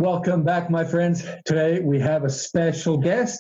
Welcome back, my friends. Today we have a special guest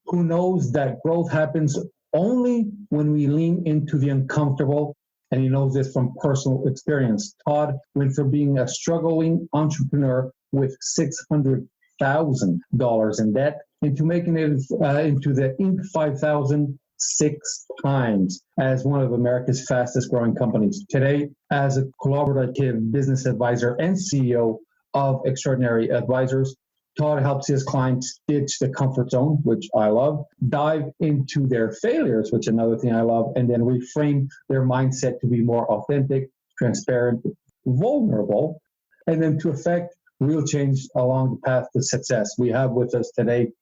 who knows that growth happens only when we lean into the uncomfortable, and he knows this from personal experience. Todd went from being a struggling entrepreneur with $600,000 in debt into making it into the Inc. 5000 6 times as one of America's fastest growing companies. Today, as a collaborative business advisor and CEO of Extraordinary Advisors, Todd helps his clients ditch the comfort zone, which I love, dive into their failures, which is another thing I love, and then reframe their mindset to be more authentic, transparent, vulnerable, and then to affect real change along the path to success. We have with us today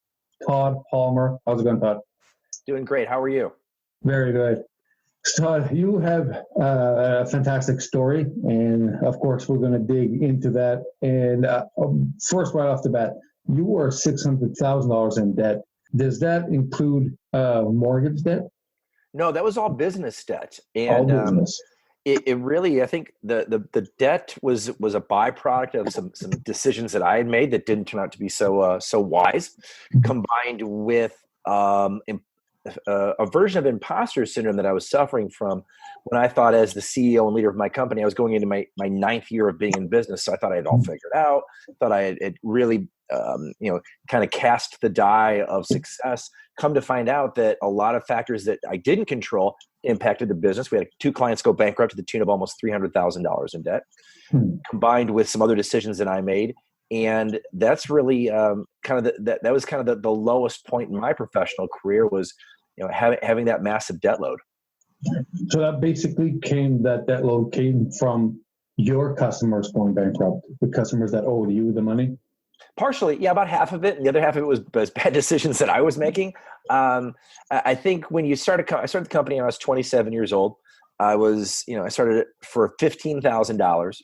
Todd Palmer. How's it going, Todd? Doing great. How are you? Very good. Todd, you have a fantastic story, and of course, we're going to dig into that. And first, right off the bat, you were $600,000 in debt. Does that include mortgage debt? No, that was all business debt. And all business. It really, I think the debt was a byproduct of some decisions that I had made that didn't turn out to be so wise, combined with a version of imposter syndrome that I was suffering from when I thought, as the CEO and leader of my company, I was going into my ninth year of being in business. So I thought I had all figured out, thought I had really, kind of cast the die of success. Come to find out that a lot of factors that I didn't control impacted the business. We had 2 clients go bankrupt to the tune of almost $300,000 in debt, combined with some other decisions that I made. And that's really that was kind of the lowest point in my professional career was, having that massive debt load. So that basically that load came from your customers going bankrupt, the customers that owed you the money? Partially, yeah, about half of it. And the other half of it was bad decisions that I was making. I think when you I started the company when I was 27 years old. I started it for $15,000.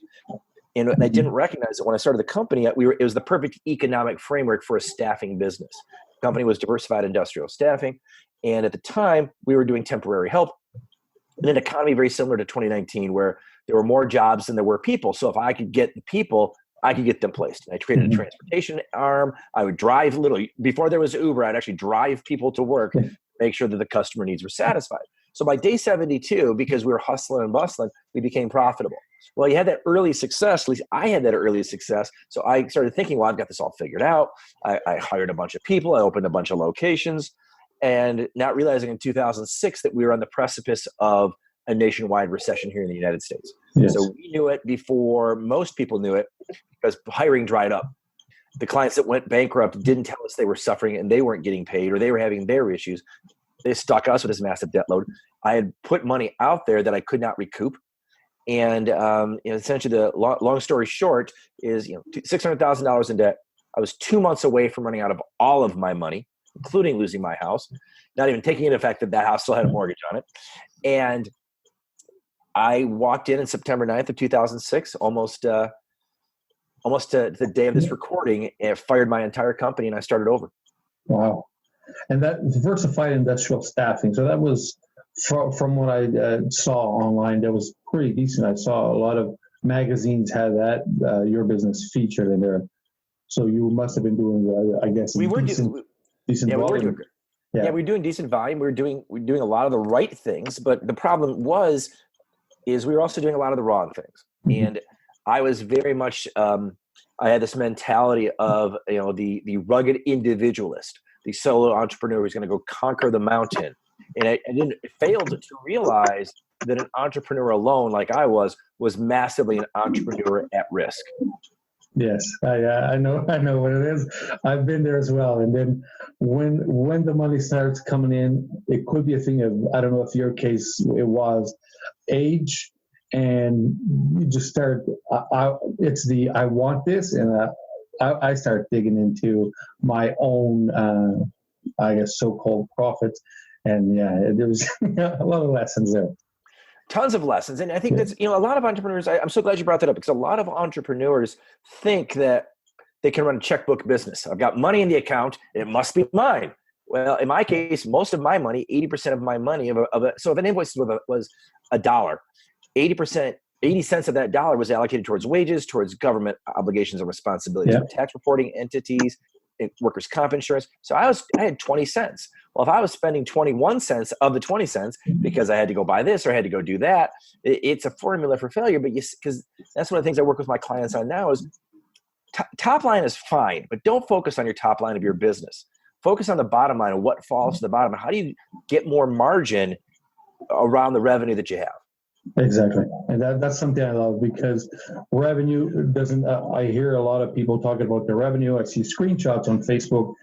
And I didn't recognize that when I started the company, it was the perfect economic framework for a staffing business. The company was Diversified Industrial Staffing. And at the time, we were doing temporary help in an economy very similar to 2019, where there were more jobs than there were people. So if I could get the people, I could get them placed. And I created a transportation arm. I would drive before there was Uber, I'd actually drive people to work, make sure that the customer needs were satisfied. So by day 72, because we were hustling and bustling, we became profitable. Well, you had that early success. At least I had that early success. So I started thinking, well, I've got this all figured out. I hired a bunch of people. I opened a bunch of locations, and not realizing in 2006 that we were on the precipice of a nationwide recession here in the United States. Yes. So we knew it before most people knew it, because hiring dried up. The clients that went bankrupt didn't tell us they were suffering and they weren't getting paid, or they were having their issues. They stuck us with this massive debt load. I had put money out there that I could not recoup. And essentially, the long story short is, $600,000 in debt. I was 2 months away from running out of all of my money, including losing my house, not even taking into effect that house still had a mortgage on it. And I walked in September 9th of 2006, almost to the day of this recording, and fired my entire company, and I started over. Wow. And that Diversified Industrial Staffing, so that was, from what I saw online, that was pretty decent. I saw a lot of magazines had that, your business featured in there. So you must have been doing, I guess, decent volume. We were doing decent volume. We were doing a lot of the right things, but the problem is we were also doing a lot of the wrong things. Mm-hmm. And I was very much, I had this mentality of, the rugged individualist, the solo entrepreneur who's going to go conquer the mountain. And I failed to realize that an entrepreneur alone, like I was massively an entrepreneur at risk. Yes, I know what it is. I've been there as well. And then when the money starts coming in, it could be a thing of, I don't know if your case it was age, and you just start. I want this, and I start digging into my own, I guess, so-called profits, and there was a lot of lessons there. Tons of lessons. And I think that's, a lot of entrepreneurs, I'm so glad you brought that up, because a lot of entrepreneurs think that they can run a checkbook business. I've got money in the account. It must be mine. Well, in my case, most of my money, 80% of my money, so if an invoice was $1, 80% 80 cents of that dollar was allocated towards wages, towards government obligations and responsibilities, for tax reporting entities, workers' comp insurance. So I had 20 cents. Well, if I was spending 21 cents of the 20 cents because I had to go buy this or I had to go do that, it's a formula for failure. But because that's one of the things I work with my clients on now is top line is fine, but don't focus on your top line of your business. Focus on the bottom line and what falls to the bottom. How do you get more margin around the revenue that you have? Exactly. And that's something I love, because revenue doesn't, I hear a lot of people talking about the revenue. I see screenshots on Facebook,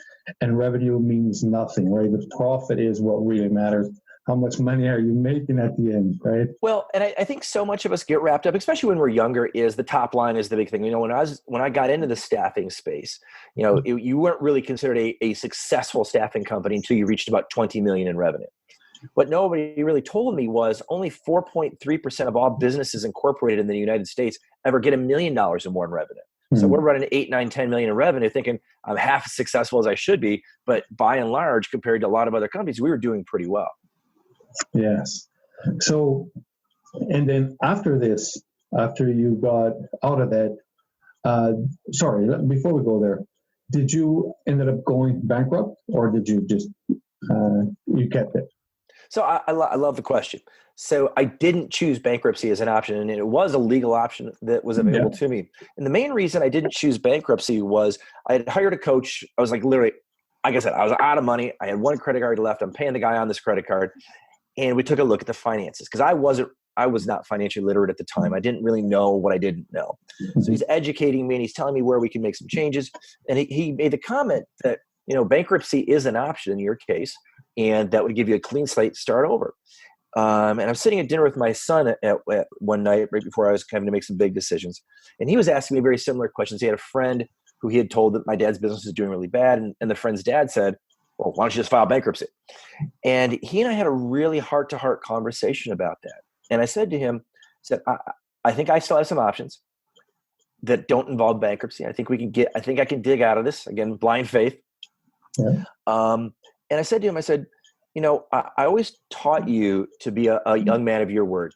and revenue means nothing, right? The profit is what really matters. How much money are you making at the end, right? Well, and I think so much of us get wrapped up, especially when we're younger, is the top line is the big thing. When I got into the staffing space, you weren't really considered a successful staffing company until you reached about 20 million in revenue. What nobody really told me was only 4.3% of all businesses incorporated in the United States ever get $1 million or more in revenue. So we're running 8, 9, 10 million in revenue, thinking I'm half as successful as I should be. But by and large, compared to a lot of other companies, we were doing pretty well. Yes. So, and then after you got out of that, before we go there, did you ended up going bankrupt, or did you just, you kept it? So I love the question. So I didn't choose bankruptcy as an option, and it was a legal option that was available to me. And the main reason I didn't choose bankruptcy was I had hired a coach. I was like, literally, like I said, I was out of money. I had one credit card left. I'm paying the guy on this credit card. And we took a look at the finances, because I was not financially literate at the time. I didn't really know what I didn't know. So he's educating me, and he's telling me where we can make some changes. And he made the comment that, bankruptcy is an option in your case, and that would give you a clean slate to start over. And I'm sitting at dinner with my son at one night, right before I was having to make some big decisions. And he was asking me very similar questions. He had a friend who he had told that my dad's business was doing really bad. And the friend's dad said, well, why don't you just file bankruptcy? And he and I had a really heart-to-heart conversation about that. And I said to him, I think I still have some options that don't involve bankruptcy. I think I can dig out of this. Again, blind faith. Yeah. And I said to him, I always taught you to be a young man of your word.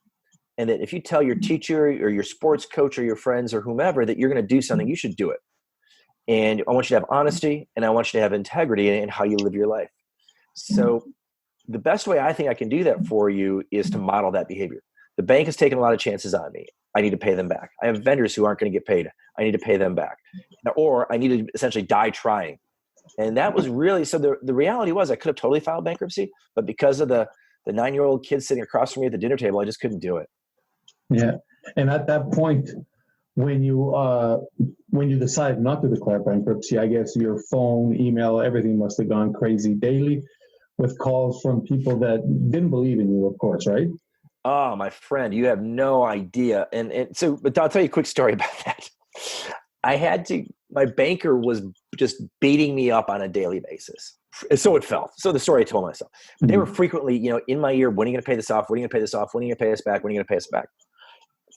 And that if you tell your teacher or your sports coach or your friends or whomever that you're going to do something, you should do it. And I want you to have honesty, and I want you to have integrity in how you live your life. So the best way I think I can do that for you is to model that behavior. The bank has taken a lot of chances on me. I need to pay them back. I have vendors who aren't going to get paid. I need to pay them back. Or I need to essentially die trying. And that was really, so the reality was I could have totally filed bankruptcy, but because of the 9-year-old kid sitting across from me at the dinner table, I just couldn't do it. Yeah. And at that point, when you decide not to declare bankruptcy, I guess your phone, email, everything must have gone crazy daily with calls from people that didn't believe in you, of course, right? Oh, my friend, you have no idea. But I'll tell you a quick story about that. My banker was just beating me up on a daily basis. So it felt. So the story I told myself. But they were frequently, in my ear, when are you going to pay this off? When are you going to pay this off? When are you going to pay us back? When are you going to pay us back?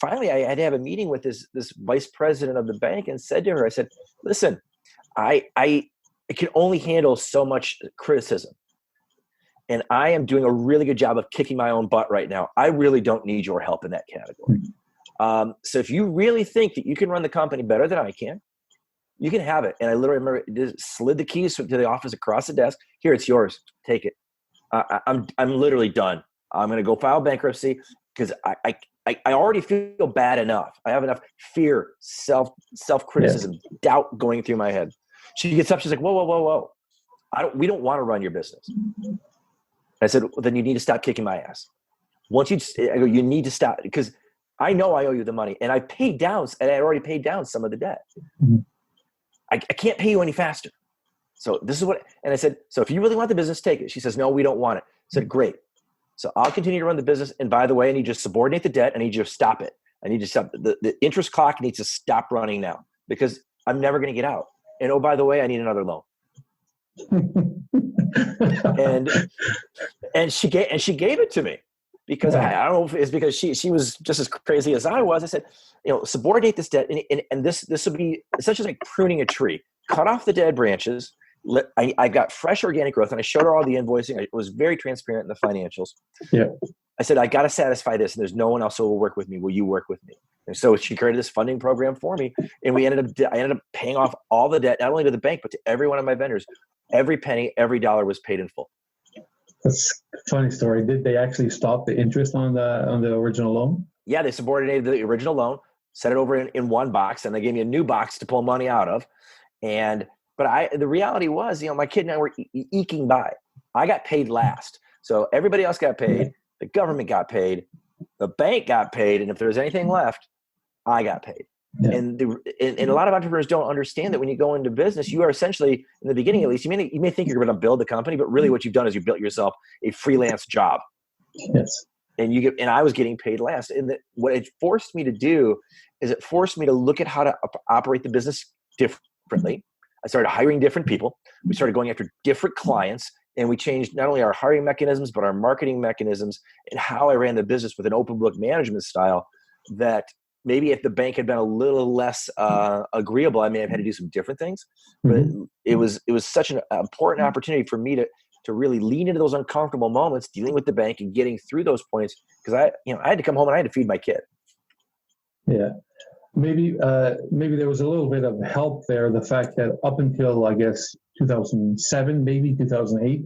Finally, I had to have a meeting with this vice president of the bank and said to her, I said, listen, I can only handle so much criticism. And I am doing a really good job of kicking my own butt right now. I really don't need your help in that category. So if you really think that you can run the company better than I can, you can have it. And I literally remember just slid the keys to the office across the desk. Here, it's yours. Take it. I'm literally done. I'm going to go file bankruptcy because I already feel bad enough. I have enough fear, self-criticism, doubt going through my head. She gets up. She's like, whoa. We don't want to run your business. I said, well, then you need to stop kicking my ass. You need to stop, because I know I owe you the money, and I paid down, and I had already paid down some of the debt. Mm-hmm. I can't pay you any faster. So this is what, and I said, so if you really want the business, take it. She says, no, we don't want it. I said, great. So I'll continue to run the business. And by the way, I need you to subordinate the debt. I need you to stop it. I need you to stop. The interest clock needs to stop running now, because I'm never going to get out. And oh, by the way, I need another loan. and she gave it to me, because I don't know if it's because she was just as crazy as I was. I said, subordinate this debt, and this will be such as like pruning a tree. Cut off the dead branches. I got fresh organic growth, and I showed her all the invoicing. I was very transparent in the financials. Yeah. I said, I got to satisfy this, and there's no one else who will work with me. Will you work with me? And so she created this funding program for me, and I ended up paying off all the debt, not only to the bank, but to every one of my vendors. Every penny, every dollar was paid in full. That's a funny story. Did they actually stop the interest on the original loan? Yeah, they subordinated the original loan, set it over in one box, and they gave me a new box to pull money out of. But the reality was, my kid and I were eking by. I got paid last. So everybody else got paid. The government got paid. The bank got paid. And if there was anything left, I got paid. Yeah. And a lot of entrepreneurs don't understand that when you go into business, you are essentially, in the beginning at least, you may think you're going to build the company, but really what you've done is you built yourself a freelance job. Yes. And I was getting paid last. And what it forced me to do is it forced me to look at how to operate the business differently. I started hiring different people. We started going after different clients, and we changed not only our hiring mechanisms, but our marketing mechanisms and how I ran the business with an open book management style that maybe if the bank had been a little less agreeable, I may have had to do some different things. But it was such an important opportunity for me to really lean into those uncomfortable moments, dealing with the bank and getting through those points, because I had to come home and I had to feed my kid. Yeah. Maybe there was a little bit of help there. The fact that up until, I guess, 2007, maybe 2008,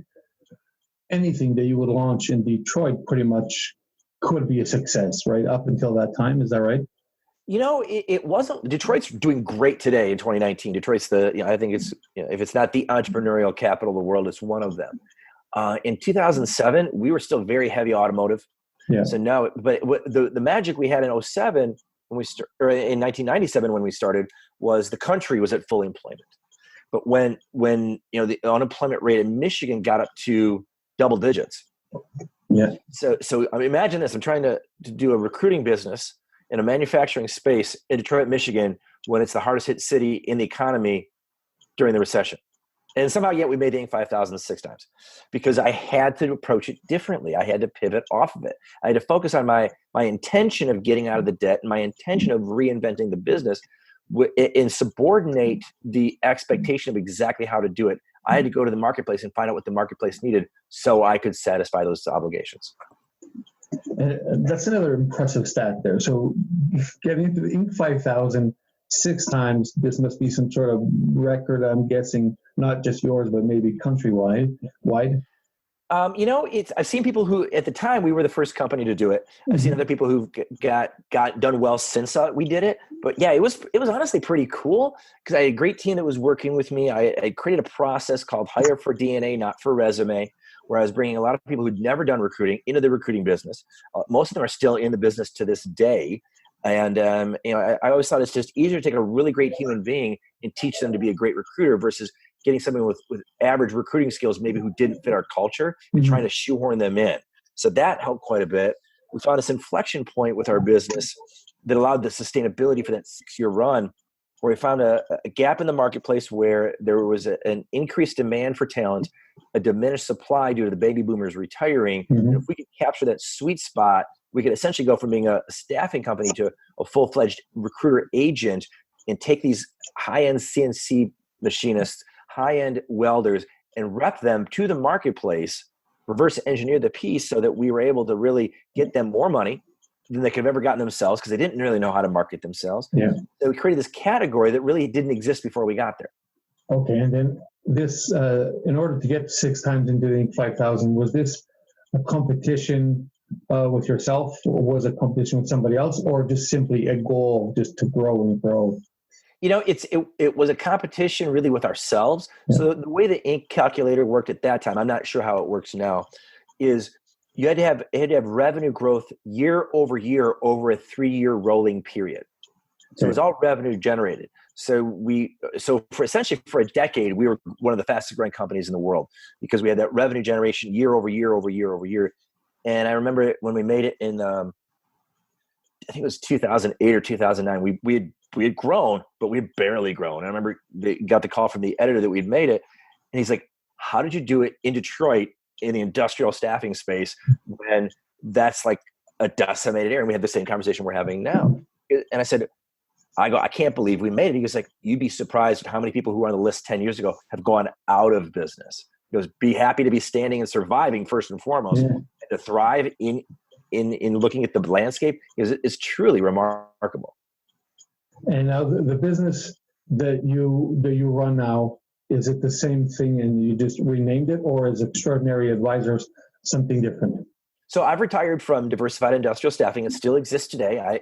anything that you would launch in Detroit pretty much could be a success, right? Up until that time. Is that right? It wasn't. Detroit's doing great today in 2019. Detroit's I think it's, if it's not the entrepreneurial capital of the world, it's one of them. In 2007, we were still very heavy automotive. Yeah. So now, but the magic we had in 2007, or in 1997 when we started, was the country was at full employment. But when the unemployment rate in Michigan got up to double digits. Yeah. So I mean, imagine this. I'm trying to do a recruiting business in a manufacturing space in Detroit, Michigan, when it's the hardest hit city in the economy during the recession. And somehow yet we made the Inc. 5000 6 times, because I had to approach it differently. I had to pivot off of it. I had to focus on my intention of getting out of the debt and my intention of reinventing the business and subordinate the expectation of exactly how to do it. I had to go to the marketplace and find out what the marketplace needed so I could satisfy those obligations. That's another impressive stat there. So getting into the Inc. 5000 6 times, this must be some sort of record, I'm guessing, not just yours, but maybe countrywide. I've seen people who, at the time, we were the first company to do it. I've seen other people who've got done well since we did it. But yeah, it was honestly pretty cool, because I had a great team that was working with me. I created a process called Hire for DNA, Not for Resume, where I was bringing a lot of people who'd never done recruiting into the recruiting business. Most of them are still in the business to this day. And, I always thought it's just easier to take a really great human being and teach them to be a great recruiter versus getting someone with average recruiting skills, maybe who didn't fit our culture, and trying to shoehorn them in. So that helped quite a bit. We found this inflection point with our business that allowed the sustainability for that 6-year run, where we found a gap in the marketplace where there was an increased demand for talent, a diminished supply due to the baby boomers retiring. And if we could capture that sweet spot, we could essentially go from being a staffing company to a full-fledged recruiter agent and take these high-end CNC machinists, high-end welders, and rep them to the marketplace, reverse engineer the piece so that we were able to really get them more money than they could have ever gotten themselves, because they didn't really know how to market themselves. Yeah. So we created this category that really didn't exist before we got there. Okay, and then this, in order to get 6 times into the Inc. 5000, was this a competition with yourself, or was it a competition with somebody else, or just simply a goal just to grow and grow? It was a competition really with ourselves. Yeah. So the way the Inc. calculator worked at that time, I'm not sure how it works now, is you had to have revenue growth year over year over a 3-year rolling period. So it was all revenue generated. So for a decade, we were one of the fastest growing companies in the world, because we had that revenue generation year over year over year over year. And I remember when we made it in, I think it was 2008 or 2009, we had grown, but we had barely grown. I remember they got the call from the editor that we'd made it. And he's like, how did you do it in Detroit in the industrial staffing space when that's like a decimated area? And we had the same conversation we're having now. And I said, I can't believe we made it. He was like, you'd be surprised at how many people who were on the list 10 years ago have gone out of business. He goes, be happy to be standing and surviving first and foremost, and to thrive in in looking at the landscape is truly remarkable. And now the business that you run now, is it the same thing and you just renamed it, or is Extraordinary Advisors something different? So I've retired from Diversified Industrial Staffing. It still exists today.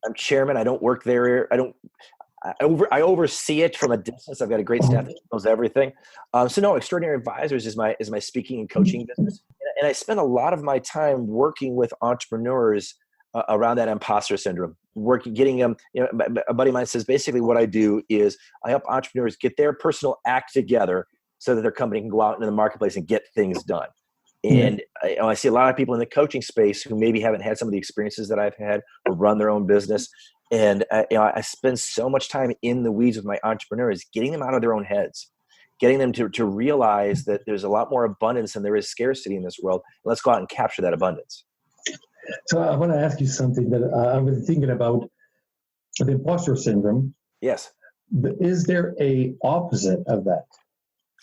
I'm chairman. I don't work there. I oversee it from a distance. I've got a great staff that knows everything. So no, Extraordinary Advisors is my speaking and coaching business, and I spend a lot of my time working with entrepreneurs around that imposter syndrome. Getting them. A buddy of mine says basically what I do is I help entrepreneurs get their personal act together so that their company can go out into the marketplace and get things done. And I see a lot of people in the coaching space who maybe haven't had some of the experiences that I've had or run their own business. And I spend so much time in the weeds with my entrepreneurs, getting them out of their own heads, getting them to realize that there's a lot more abundance than there is scarcity in this world. And let's go out and capture that abundance. So I want to ask you something that I've been thinking about, the imposter syndrome. Yes. Is there a opposite of that?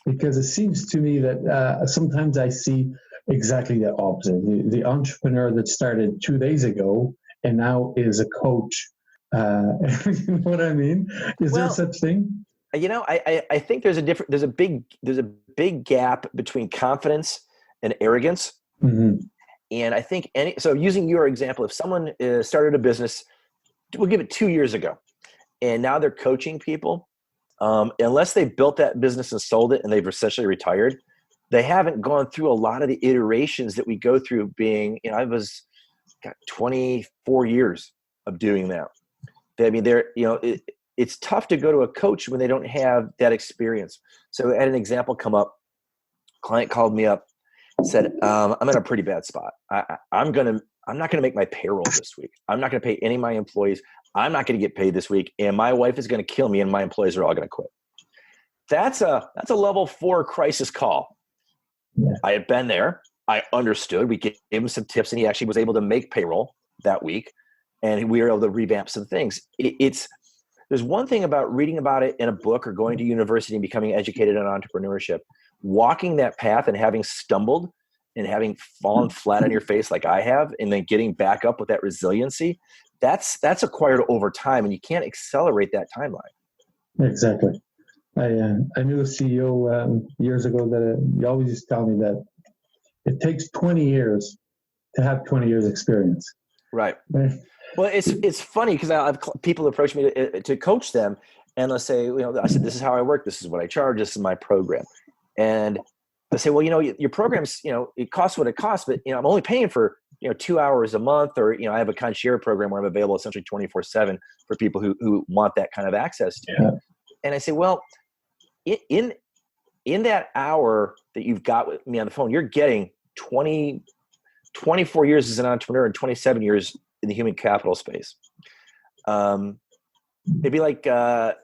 Because it seems to me that sometimes I see exactly the opposite. The entrepreneur that started 2 days ago and now is a coach. You know what I mean? Is there such thing? I think there's a big gap between confidence and arrogance. Mm-hmm. And I think so using your example, if someone started a business, we'll give it 2 years ago, and now they're coaching people, unless they built that business and sold it and they've essentially retired, they haven't gone through a lot of the iterations that we go through being, I got 24 years of doing that. I mean, it's tough to go to a coach when they don't have that experience. So I had an example come up. Client called me up, said, I'm in a pretty bad spot. I'm not going to make my payroll this week. I'm not going to pay any of my employees. I'm not going to get paid this week. And my wife is going to kill me and my employees are all going to quit. That's a level 4 crisis call. Yeah. I had been there. I understood. We gave him some tips and he actually was able to make payroll that week. And we were able to revamp some things. There's one thing about reading about it in a book or going to university and becoming educated in entrepreneurship, walking that path and having stumbled and having fallen flat on your face like I have, and then getting back up with that resiliency, that's acquired over time, and you can't accelerate that timeline. Exactly. I knew a CEO years ago that he always used to tell me that it takes 20 years to have 20 years experience. Right. Well, it's funny because I have people approach me to coach them, and they'll say, I said, this is how I work. This is what I charge. This is my program. And they say, well, your program's, it costs what it costs, but, I'm only paying for, 2 hours a month, or, I have a concierge program where I'm available essentially 24/7 for people who want that kind of access to me. And I say, well, in that hour that you've got with me on the phone, you're getting 24 years as an entrepreneur and 27 years in the human capital space. Maybe like, I'm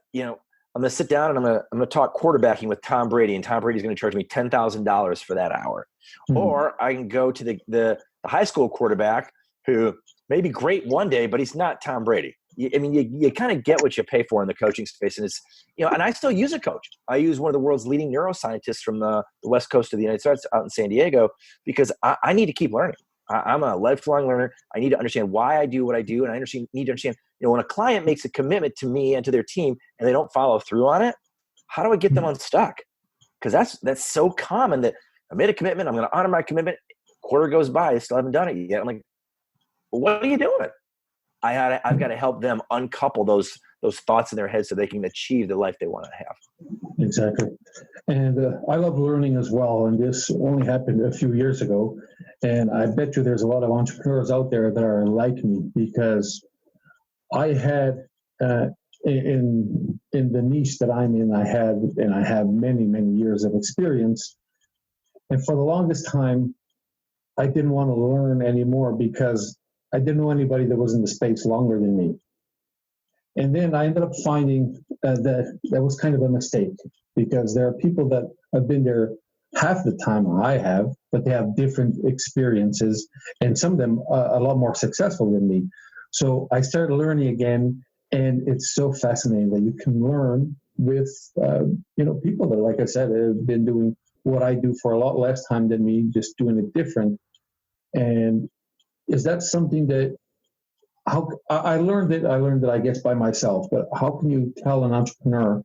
going to sit down and I'm going to talk quarterbacking with Tom Brady, and Tom Brady's going to charge me $10,000 for that hour. Mm-hmm. Or I can go to the high school quarterback who may be great one day, but he's not Tom Brady. You kind of get what you pay for in the coaching space. And it's, and I still use a coach. I use one of the world's leading neuroscientists from the West Coast of the United States out in San Diego, because I need to keep learning. I'm a lifelong learner. I need to understand why I do what I do. And I need to understand, when a client makes a commitment to me and to their team and they don't follow through on it, how do I get them unstuck? Because that's so common that I made a commitment. I'm going to honor my commitment. Quarter goes by. I still haven't done it yet. I'm like, well, what are you doing? I've got to help them uncouple those thoughts in their head so they can achieve the life they want to have. Exactly. And I love learning as well. And this only happened a few years ago. And I bet you there's a lot of entrepreneurs out there that are like me, because I had in the niche that I'm in, I have many, many years of experience. And for the longest time, I didn't want to learn anymore because I didn't know anybody that was in the space longer than me. And then I ended up finding that was kind of a mistake, because there are people that have been there half the time I have, but they have different experiences, and some of them a lot more successful than me. So I started learning again, and it's so fascinating that you can learn with people that, like I said, have been doing what I do for a lot less time than me, just doing it different. And is that something that how I learned it? I learned it, I guess, by myself. But how can you tell an entrepreneur?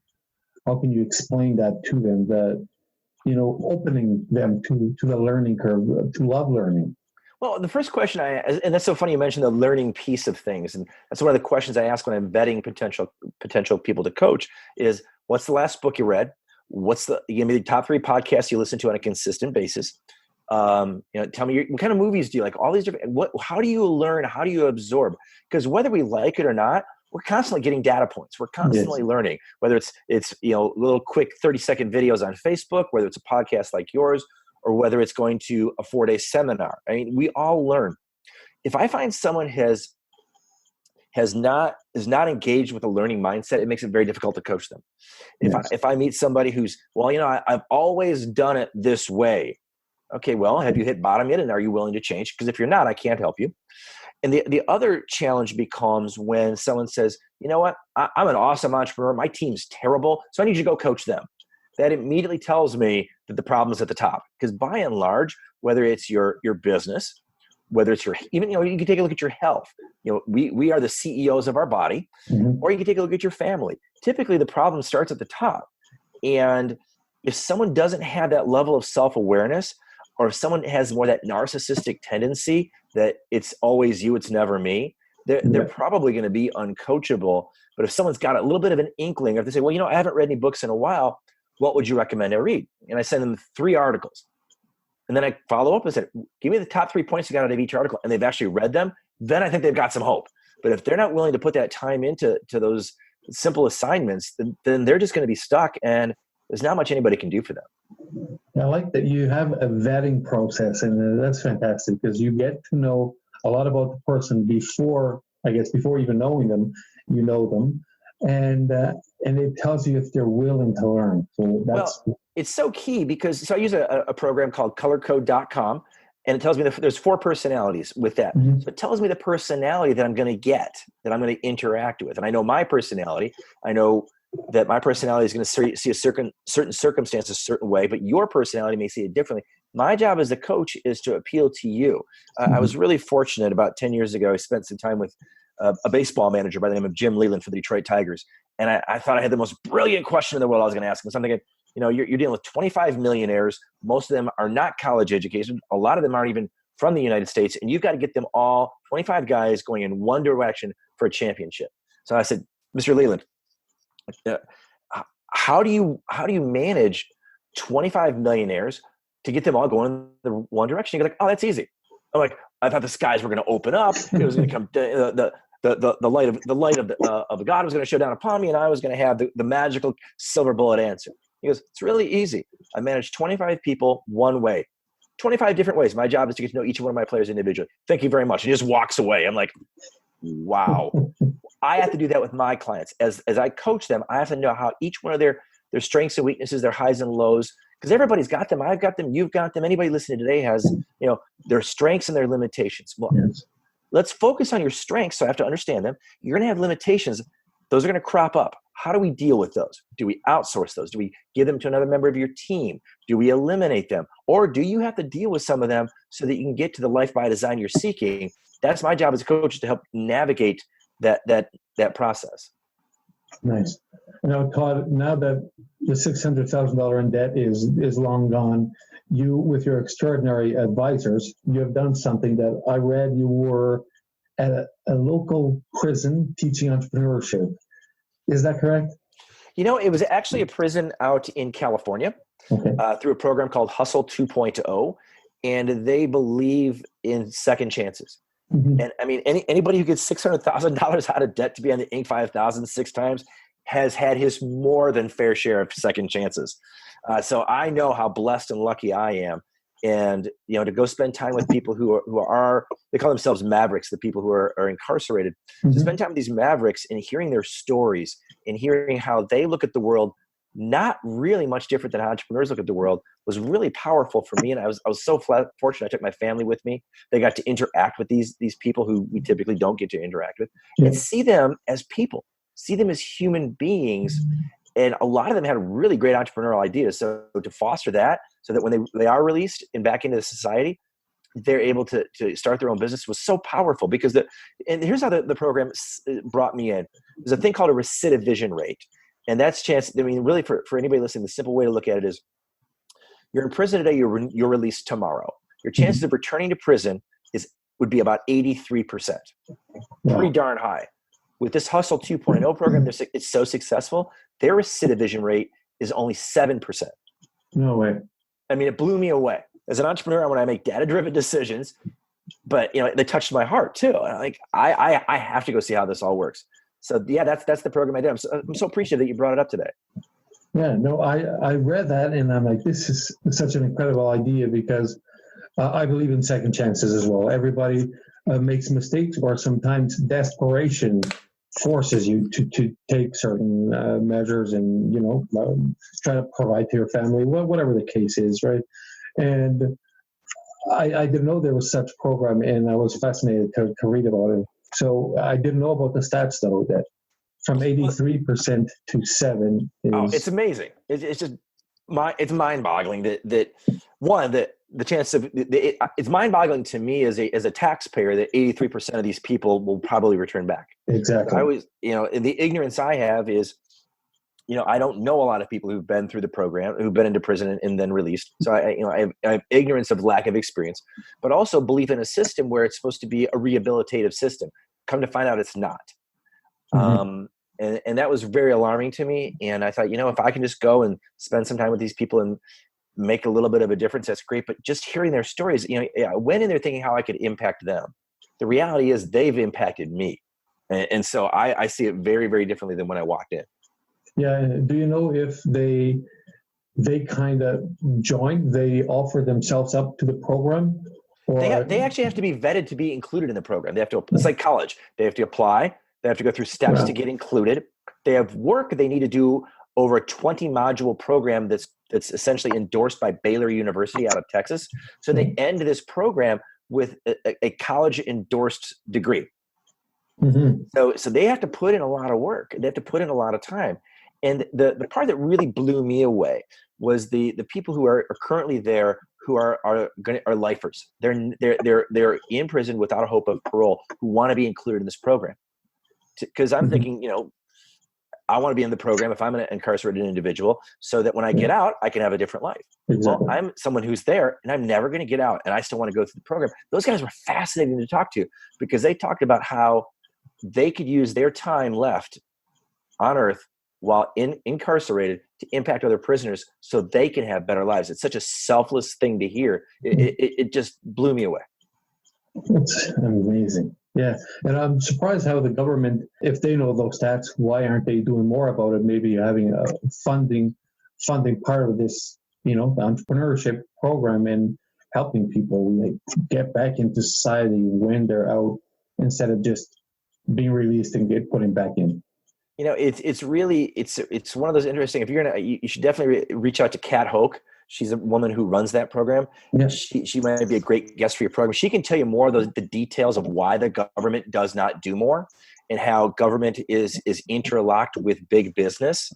How can you explain that to them? That opening them to the learning curve, to love learning. Well, the first question and that's so funny you mentioned the learning piece of things, and that's one of the questions I ask when I'm vetting potential people to coach is, what's the last book you read? You give me the top 3 podcasts you listen to on a consistent basis. Tell me what kind of movies do you like? All these different. How do you learn? How do you absorb? Because whether we like it or not, we're constantly getting data points. We're constantly learning. Whether it's little quick 30-second videos on Facebook, whether it's a podcast like yours, or whether it's going to a 4-day seminar. I mean, we all learn. If I find someone is not engaged with a learning mindset, it makes it very difficult to coach them. If I meet somebody who's, I've always done it this way. Okay, well, have you hit bottom yet? And are you willing to change? Because if you're not, I can't help you. And the other challenge becomes when someone says, you know what, I'm an awesome entrepreneur. My team's terrible, so I need you to go coach them. That immediately tells me that the problem is at the top. Because by and large, whether it's your business, whether it's you can take a look at your health. We are the CEOs of our body, or you can take a look at your family. Typically, the problem starts at the top. And if someone doesn't have that level of self-awareness, or if someone has more that narcissistic tendency that it's always you, it's never me, they're probably going to be uncoachable. But if someone's got a little bit of an inkling, or if they say, well, I haven't read any books in a while, what would you recommend I read? And I send them 3 articles. And then I follow up and said, give me the top 3 points you got out of each article. And they've actually read them. Then I think they've got some hope. But if they're not willing to put that time into those simple assignments, then they're just going to be stuck. And there's not much anybody can do for them. I like that you have a vetting process, and that's fantastic because you get to know a lot about the person before even knowing them, you know them. And it tells you if they're willing to learn. So it's so key because I use a program called colorcode.com, and it tells me that there's 4 personalities with that. So it tells me the personality that I'm going to get, that I'm going to interact with. And I know my personality. I know that my personality is going to see a certain circumstance a certain way, but your personality may see it differently. My job as a coach is to appeal to you. I was really fortunate about 10 years ago. I spent some time with a baseball manager by the name of Jim Leland for the Detroit Tigers. And I thought I had the most brilliant question in the world I was going to ask him. So I'm thinking, you're dealing with 25 millionaires. Most of them are not college educated. A lot of them aren't even from the United States. And you've got to get them all, 25 guys, going in one direction for a championship. So I said, Mr. Leland, how do you manage 25 millionaires to get them all going in the one direction? You're like, oh, that's easy. I'm like, I thought the skies were going to open up. It was going to come. The light of God was going to show down upon me, and I was going to have the magical silver bullet answer. He goes, it's really easy. I manage 25 people one way, 25 different ways. My job is to get to know each one of my players individually. Thank you very much. And he just walks away. I'm like, wow. I have to do that with my clients. As I coach them, I have to know how each one of their strengths and weaknesses, their highs and lows, because everybody's got them. I've got them. You've got them. Anybody listening today has, their strengths and their limitations. Well, let's focus on your strengths. So I have to understand them. You're going to have limitations. Those are going to crop up. How do we deal with those? Do we outsource those? Do we give them to another member of your team? Do we eliminate them? Or do you have to deal with some of them so that you can get to the life by design you're seeking? That's my job as a coach, is to help navigate that process. Nice. Todd, now that the $600,000 in debt is long gone, you, with your extraordinary advisors, you have done something that I read. You were at a local prison teaching entrepreneurship. Is that correct? It was actually a prison out in California through a program called Hustle 2.0, and they believe in second chances. And I mean, anybody who gets $600,000 out of debt to be on the Inc. 5000 6 times has had his more than fair share of second chances. So I know how blessed and lucky I am. And, to go spend time with people who are they call themselves mavericks, the people who are incarcerated, to spend time with these mavericks and hearing their stories and hearing how they look at the world, not really much different than how entrepreneurs look at the world, was really powerful for me. And I was so fortunate. I took my family with me. They got to interact with these people who we typically don't get to interact with, and see them as people, see them as human beings. And a lot of them had really great entrepreneurial ideas. So to foster that, so that when they are released and back into the society, they're able to start their own business was so powerful because and here's how the program brought me in. There's a thing called a recidivism rate. And that's really for anybody listening, the simple way to look at it is you're in prison today, you're released tomorrow. Your chances of returning to prison would be about 83%. Pretty darn high. With this Hustle 2.0 program, it's so successful, their recidivism rate is only 7%. No way. I mean, it blew me away. As an entrepreneur, when I make data-driven decisions, but they touched my heart too. I have to go see how this all works. So yeah, that's the program I did. I'm so appreciative that you brought it up today. Yeah, no, I read that and I'm like, this is such an incredible idea because I believe in second chances as well. Everybody makes mistakes, or sometimes desperation forces you to take certain measures and, try to provide to your family, whatever the case is, right? And I didn't know there was such a program, and I was fascinated to read about it. So I didn't know about the stats, though, that from 83% to 7% is... Oh, it's amazing. It's just it's mind-boggling that the chance of it's mind-boggling to me as a taxpayer that 83% of these people will probably return back. Exactly. I always, and the ignorance I have is, I don't know a lot of people who've been through the program, who've been into prison and then released. So I have ignorance of lack of experience, but also belief in a system where it's supposed to be a rehabilitative system. Come to find out, it's not. And that was very alarming to me. And I thought, if I can just go and spend some time with these people and make a little bit of a difference, that's great. But just hearing their stories, I went in there thinking how I could impact them. The reality is they've impacted me. And so I see it very, very differently than when I walked in. Yeah. Do you know if they kind of joined, they offer themselves up to the program? Or... They actually have to be vetted to be included in the program. They have to, it's like college. They have to apply. They have to go through steps to get included. They have work they need to do over a 20 module program that's essentially endorsed by Baylor University out of Texas. So they end this program with a college endorsed degree. So they have to put in a lot of work. They have to put in a lot of time. And the part that really blew me away was the people who are currently there who are lifers. They're in prison without a hope of parole, who want to be included in this program. Because I'm thinking, I want to be in the program if I'm an incarcerated individual so that when I get out, I can have a different life. Exactly. Well, I'm someone who's there and I'm never going to get out and I still want to go through the program. Those guys were fascinating to talk to because they talked about how they could use their time left on earth while incarcerated to impact other prisoners so they can have better lives. It's such a selfless thing to hear. It just blew me away. It's amazing. Yeah. And I'm surprised how the government, if they know those stats, why aren't they doing more about it? Maybe having a funding part of this, the entrepreneurship program and helping people get back into society when they're out instead of just being released and get put back in. It's one of those interesting. If you're you should definitely reach out to Kat Hoke. She's a woman who runs that program. Yeah. She might be a great guest for your program. She can tell you more of the details of why the government does not do more and how government is interlocked with big business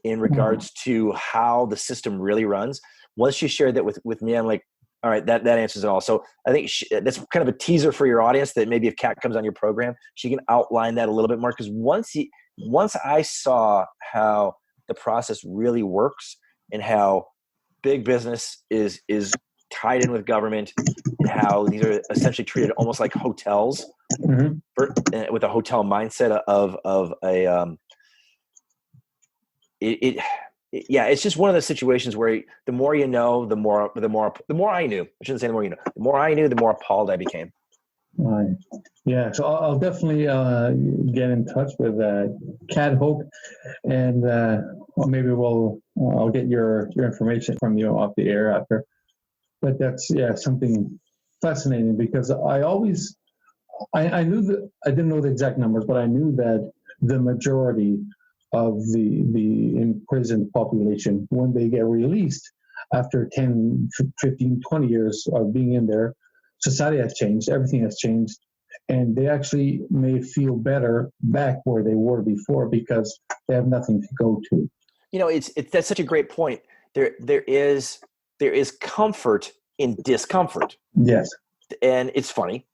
in regards to how the system really runs. Once she shared that with me, I'm like, all right, that answers it all. So I think that's kind of a teaser for your audience that maybe if Kat comes on your program, she can outline that a little bit more. Because once I saw how the process really works and how big business is tied in with government and how these are essentially treated almost like hotels with a hotel mindset of a it's just one of those situations where the more you know, the more I knew. I shouldn't say the more you know. The more I knew, the more appalled I became. Right. Yeah. So I'll definitely get in touch with Kat Hoke, and maybe I'll get your information from you off the air after. But that's something fascinating because I knew that I didn't know the exact numbers, but I knew that the majority of the imprisoned population, when they get released after 10, 15, 20 years of being in there, society has changed, everything has changed, and they actually may feel better back where they were before because they have nothing to go to. That's such a great point. There is comfort in discomfort. Yes. And it's funny,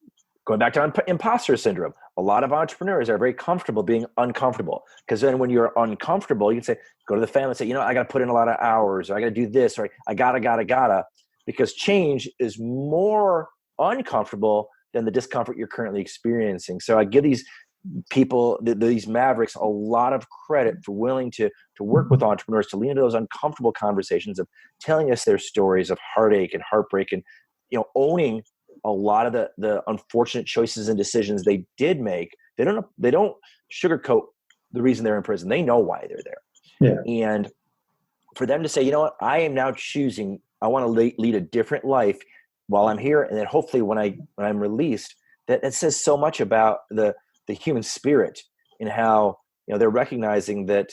going back to imposter syndrome, a lot of entrepreneurs are very comfortable being uncomfortable, because then when you're uncomfortable, you can say, go to the family and say, I got to put in a lot of hours, or I got to do this, or I gotta, because change is more uncomfortable than the discomfort you're currently experiencing. So I give these people, these mavericks, a lot of credit for willing to work with entrepreneurs, to lean into those uncomfortable conversations of telling us their stories of heartache and heartbreak, and owning a lot of the unfortunate choices and decisions they did make. They don't sugarcoat the reason they're in prison. They know why they're there. Yeah. And for them to say, what, I am now choosing, I want to lead a different life while I'm here, and then hopefully when I'm released, that says so much about the human spirit, and how they're recognizing that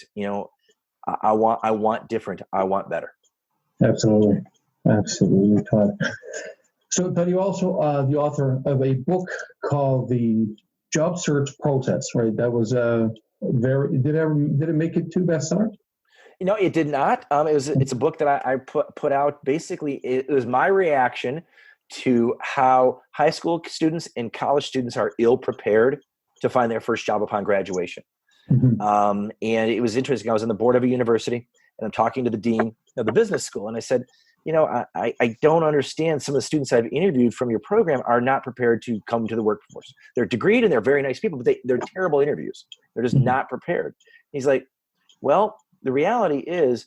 I want different, I want better. Absolutely, Todd. So, Todd, you're also the author of a book called The Job Search Process, right? That was did it make it to bestseller? It did not. It's a book that I put out. Basically, it was my reaction to how high school students and college students are ill prepared to find their first job upon graduation. Mm-hmm. And it was interesting. I was on the board of a university, and I'm talking to the dean of the business school, and I said, I don't understand. Some of the students I've interviewed from your program are not prepared to come to the workforce. They're degreed and they're very nice people, but they're terrible interviews. They're just not prepared. He's like, well, the reality is,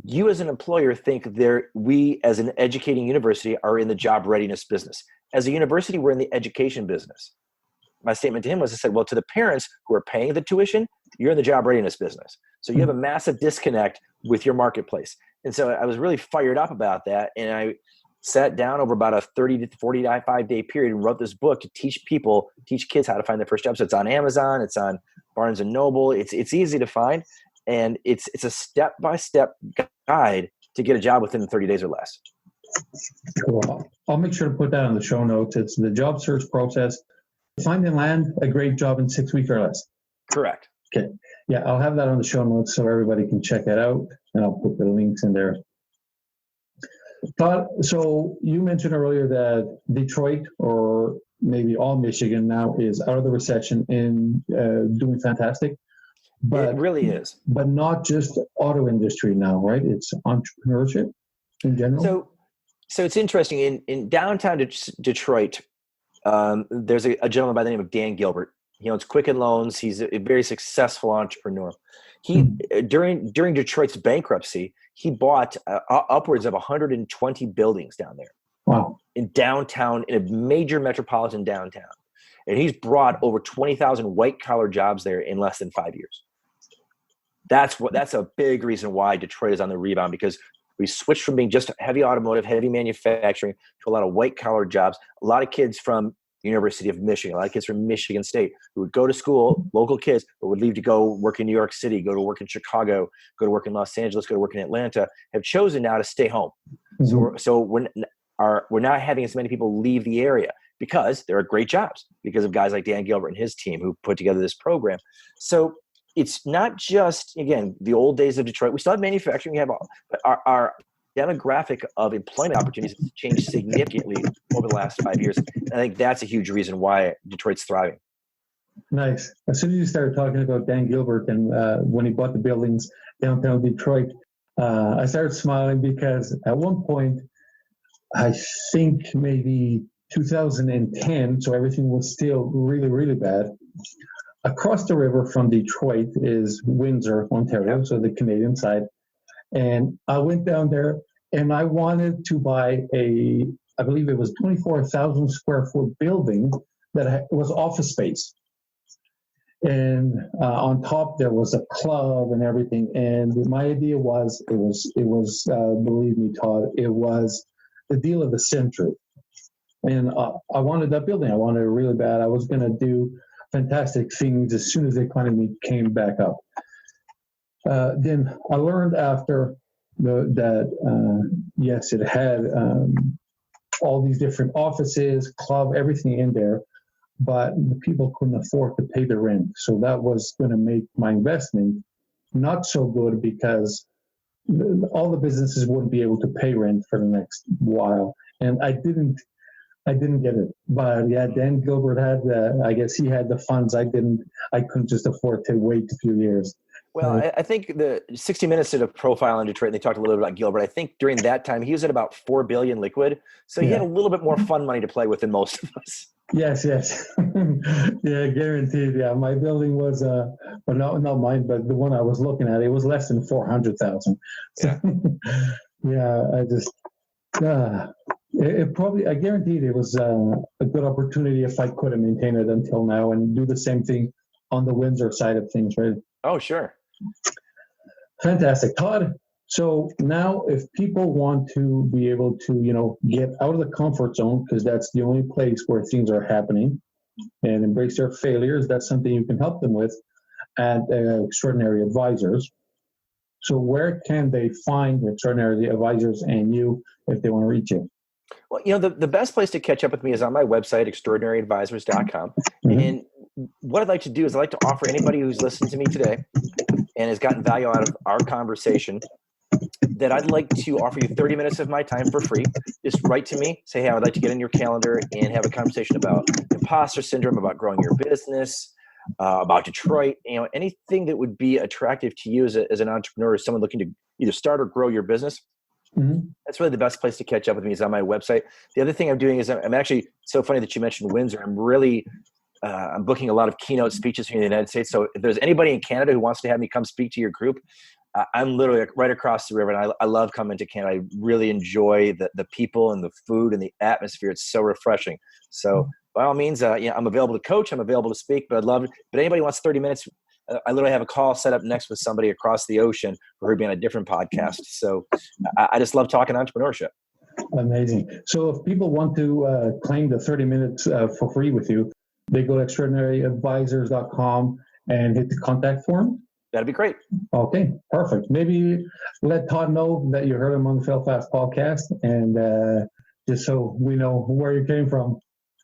you as an employer think we as an educating university are in the job readiness business. As a university, we're in the education business. My statement to him was, I said, well, to the parents who are paying the tuition, you're in the job readiness business. So you have a massive disconnect with your marketplace. And so I was really fired up about that. And I sat down over about a 30 to 45 day period and wrote this book to teach kids how to find their first job. So it's on Amazon, it's on Barnes and Noble. It's easy to find. And it's a step-by-step guide to get a job within 30 days or less. Cool. I'll make sure to put that on the show notes. It's the job search process. Find and land a great job in 6 weeks or less. Correct. Okay. Yeah, I'll have that on the show notes so everybody can check it out, and I'll put the links in there. Todd, so you mentioned earlier that Detroit, or maybe all Michigan now, is out of the recession and doing fantastic. But it really is. But not just auto industry now, right? It's entrepreneurship in general. So it's interesting. In downtown Detroit, there's a gentleman by the name of Dan Gilbert. He owns Quicken Loans. He's a very successful entrepreneur. During Detroit's bankruptcy, he bought upwards of 120 buildings down there. Wow. In downtown, in a major metropolitan downtown. And he's brought over 20,000 white-collar jobs there in less than 5 years. That's a big reason why Detroit is on the rebound, because we switched from being just heavy automotive, heavy manufacturing, to a lot of white-collar jobs. A lot of kids from the University of Michigan, a lot of kids from Michigan State who would go to school, local kids, but would leave to go work in New York City, go to work in Chicago, go to work in Los Angeles, go to work in Atlanta, have chosen now to stay home. Mm-hmm. So we're not having as many people leave the area, because there are great jobs because of guys like Dan Gilbert and his team who put together this program. So it's not just, again, the old days of Detroit. We still have manufacturing. We have but our demographic of employment opportunities has changed significantly over the last 5 years. And I think that's a huge reason why Detroit's thriving. Nice. As soon as you started talking about Dan Gilbert and when he bought the buildings downtown Detroit, I started smiling, because at one point, I think maybe 2010, so everything was still really, really bad. Across the river from Detroit is Windsor, Ontario, so the Canadian side. And I went down there and I wanted to buy I believe it was 24,000 square foot building that was office space. And on top there was a club and everything. And my idea was, it was believe me, Todd, it was the deal of the century. And I wanted that building. I wanted it really bad. I was going to do fantastic things as soon as the economy came back up. Then I learned after that, yes, it had all these different offices, club, everything in there, but the people couldn't afford to pay the rent. So that was going to make my investment not so good, because all the businesses wouldn't be able to pay rent for the next while. and I didn't get it. But yeah, Dan Gilbert I guess he had the funds. I couldn't just afford to wait a few years. Well, I think the 60 Minutes did a profile on Detroit, and they talked a little bit about Gilbert. I think during that time, he was at about $4 billion liquid. So he had a little bit more fun money to play with than most of us. Yes. Yeah, guaranteed. Yeah, my building was, but not mine, but the one I was looking at, it was less than 400,000. So, yeah, I just, it probably, I guaranteed it was a good opportunity if I could have maintained it until now and do the same thing on the Windsor side of things, right? Oh, sure. Fantastic. Todd, so now if people want to be able to, get out of the comfort zone, because that's the only place where things are happening, and embrace their failures, that's something you can help them with at Extraordinary Advisors. So where can they find Extraordinary Advisors and you if they want to reach you? Well, the best place to catch up with me is on my website, extraordinaryadvisors.com. Mm-hmm. And what I'd like to do is I'd like to offer anybody who's listened to me today and has gotten value out of our conversation that I'd like to offer you 30 minutes of my time for free. Just write to me, say, hey, I would like to get in your calendar and have a conversation about imposter syndrome, about growing your business, about Detroit, anything that would be attractive to you as an entrepreneur, as someone looking to either start or grow your business. Mm-hmm. That's really the best place to catch up with me is on my website. The other thing I'm doing is I'm actually, so funny that you mentioned Windsor. I'm really, I'm booking a lot of keynote speeches here in the United States. So if there's anybody in Canada who wants to have me come speak to your group, I'm literally right across the river, and I love coming to Canada. I really enjoy the people and the food and the atmosphere. It's so refreshing. So by all means, I'm available to coach. I'm available to speak, but I'd love it. But anybody wants 30 minutes, I literally have a call set up next with somebody across the ocean who heard me on a different podcast. So I just love talking entrepreneurship. Amazing. So if people want to claim the 30 minutes for free with you, they go to extraordinaryadvisors.com and hit the contact form. That'd be great. Okay, perfect. Maybe let Todd know that you heard him on the Fail Fast podcast, and just so we know where you came from.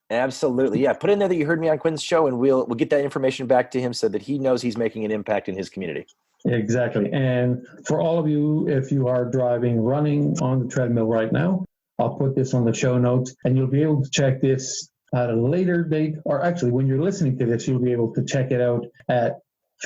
Absolutely. Yeah. Put in there that you heard me on Quinn's show, and we'll get that information back to him so that he knows he's making an impact in his community. Exactly. And for all of you, if you are driving, running on the treadmill right now, I'll put this on the show notes, and you'll be able to check this at a later date, or actually when you're listening to this, you'll be able to check it out at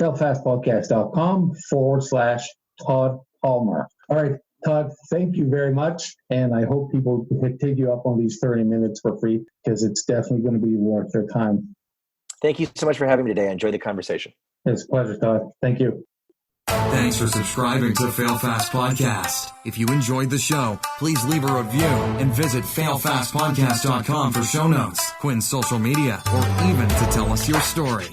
failfastpodcast.com/Todd Palmer. All right, Todd, thank you very much. And I hope people take you up on these 30 minutes for free, because it's definitely going to be worth their time. Thank you so much for having me today. I enjoyed the conversation. It's a pleasure, Todd. Thank you. Thanks for subscribing to Fail Fast Podcast. If you enjoyed the show, please leave a review and visit failfastpodcast.com for show notes, Quinn's social media, or even to tell us your story.